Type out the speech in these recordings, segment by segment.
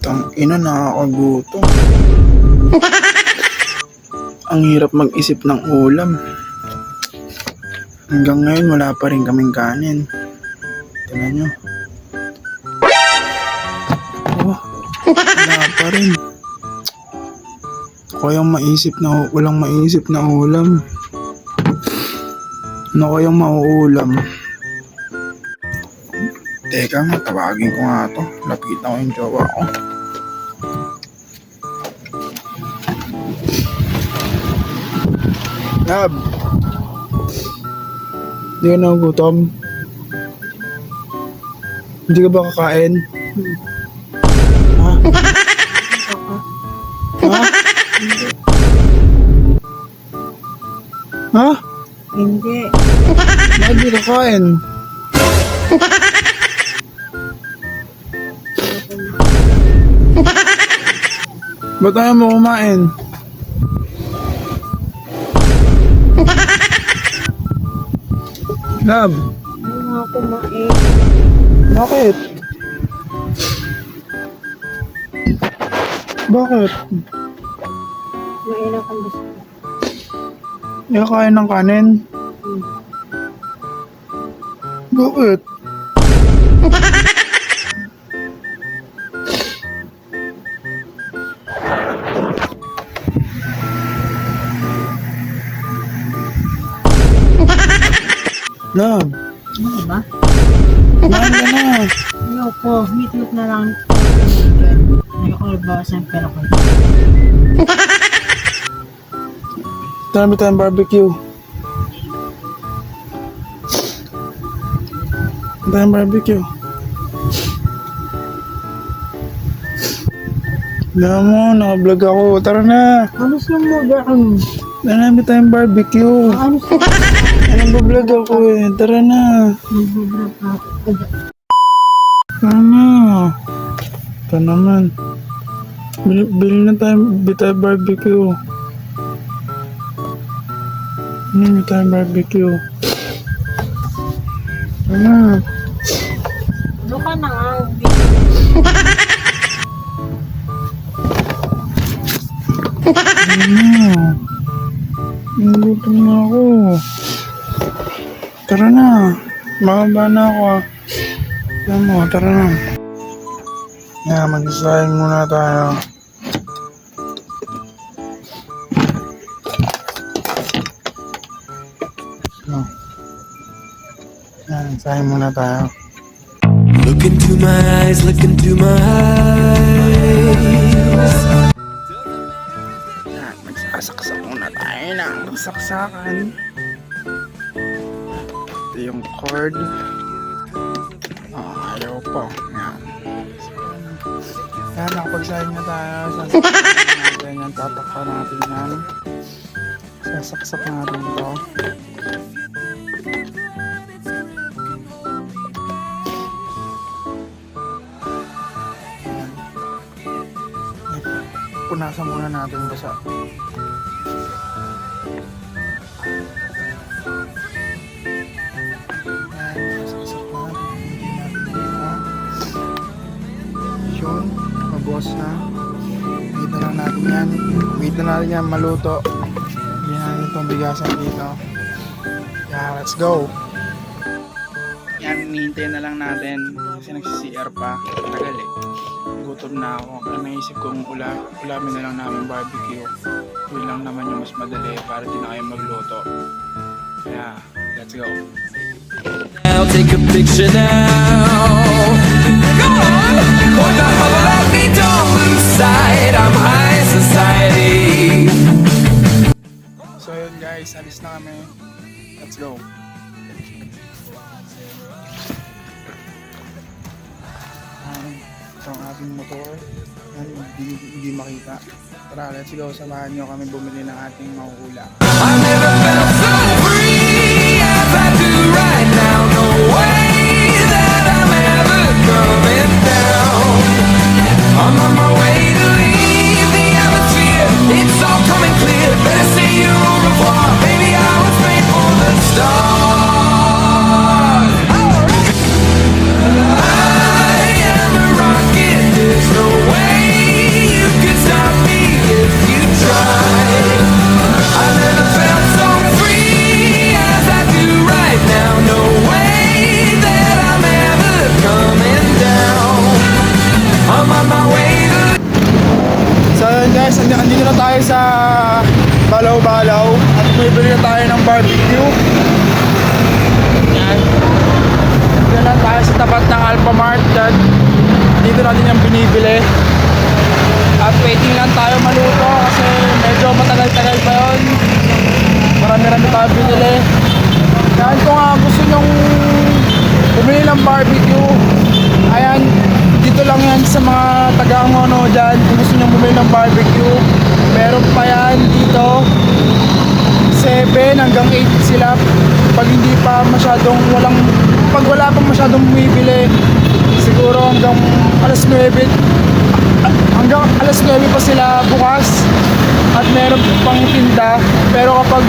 Tang ina, nakakagutom. Ang hirap mag-isip ng ulam. Hanggang ngayon wala pa rin kaming kanin. Tingnan nyo. Oh, wala pa rin. Kayang maisip na walang maisip na ulam. Ano kayang mauulam? Teka nga, tawagin ko nga to. Lapitan ko yung jowa ko. Lab! Hindi ka nagugutom? Hindi ka ba kakain? Ha? Ha? Ha? Hindi. Bakit di kakain? Ba't ayaw mo kumain? Lab, Ano nga kumain? bakit? Bakit? Mainak ang gusto. Hindi ka kain ng kanin? Bakit? Lab, Ano ba? kumain ka na. Ayoko. Meet na lang. Ayoko nabawasan pero ko. Tara tayong barbecue. Tayong barbecue. Alam mo, naka-vlog ako. Tara na. Anos lang mo daan? Marami tayong barbecue. Anos lang Anong vlog ako eh. Tara na. Tara na. Ito naman. Bili na tayo barbecue. Bili tayong barbecue. Tara na. Doon ka na nga. Tara na. Nagutom na ako. Tara na. Makaba na ako ah. Tara mo, tara na. Yeah, mag-isayang muna tayo. So, yan, isayang muna tayo. Look into my eyes, look into my eyes. Yan, magsasaksak muna tayo ng saksakan. Ito yung cord. Oh, ayaw pa. Yan. Yan, nakapagsayang na tayo. Sasaksak natin yan. Tatakpan natin yan. Sasaksak natin ito. Yan. Punasan muna natin basa. Yun, mabuhos na. Wait na lang natin yan. Wait na natin yan maluto. Hindi natin itong bigasan dito. Yeah, let's go. Yan, hinihintay na lang natin. Kasi nagsi-CR pa. Tagal eh. Gutom na ako. Kaya naisip kong ulamin na lang namin barbecue. Yun lang naman yung mas madali para di na kayo magluto. Yeah, let's go. I'll take a picture now. Go on! Hold on, hold on, me, don't lose sight. I'm high society. So yun guys, alis na kami. Let's go. Ito ang ating motor. Yan, hindi makita. Tara, let's go. Samahan nyo kami bumili ng ating mauula. I never felt so free as I do right now. No way that I'm ever coming down. I'm on my way to leave the atmosphere. It's all coming clear. Better say you au revoir. Baby, I was made for the stars. I am a rocket. There's no way I'm on my way to So yun guys, andito na tayo sa Balaw-Balaw at bumibili na tayo ng barbecue. Yan. Dito na tayo sa tapat ng Alphamart. Dito natin yung binibili. At waiting lang tayo maluto kasi medyo matagal-tagal pa yun. Marami-rami tayo binili. Yan, kung gusto nyong bumili ng barbecue, ayan, dito lang yan sa mga taga-Angono dyan. Kung gusto nyong bumili ng barbecue, meron pa yan dito 7 hanggang 8 sila. Pag hindi pa masyadong pag wala pa masyadong bumibili, siguro hanggang alas 9 pa sila bukas at meron pang tinda. Pero kapag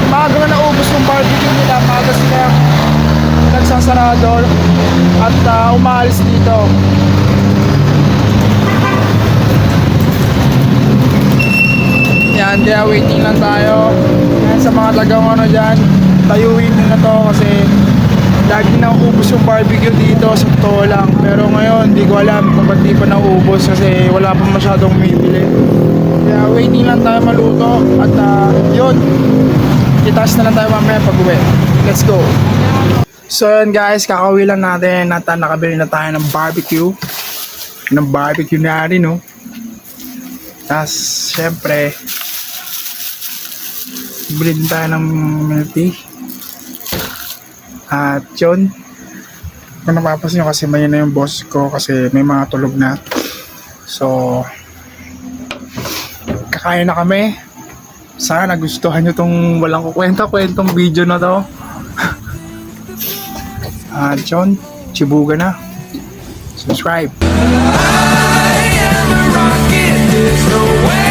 maaga na naubos yung barbecue nila, maaga sila nagsasarado at umaalis dito. Yan, kaya waiting lang tayo. Yan, sa mga taga-Angono dyan, tayuin nyo na to kasi lagi na ubos yung barbecue dito sa totoo lang. Pero ngayon, di ko alam kung ba't di pa naubos kasi wala pa masyadong bibili. Kaya waiting lang tayo maluto at yun, itas na lang tayo mamaya pag uwi. Let's go! So yun guys, kakauwi lang natin at nakabili na tayo ng barbecue. Ng barbecue na rin, no? Tapos, syempre, bili din tayo ng milk tea. At yun, kung napapasin nyo kasi may na yung boss ko kasi may mga tulog na. So, kakain na kami. Sana nagustuhan nyo tong walang kukwenta-kwentong video na to. At yun, chibuga na. Subscribe. I am a rocket, there's no way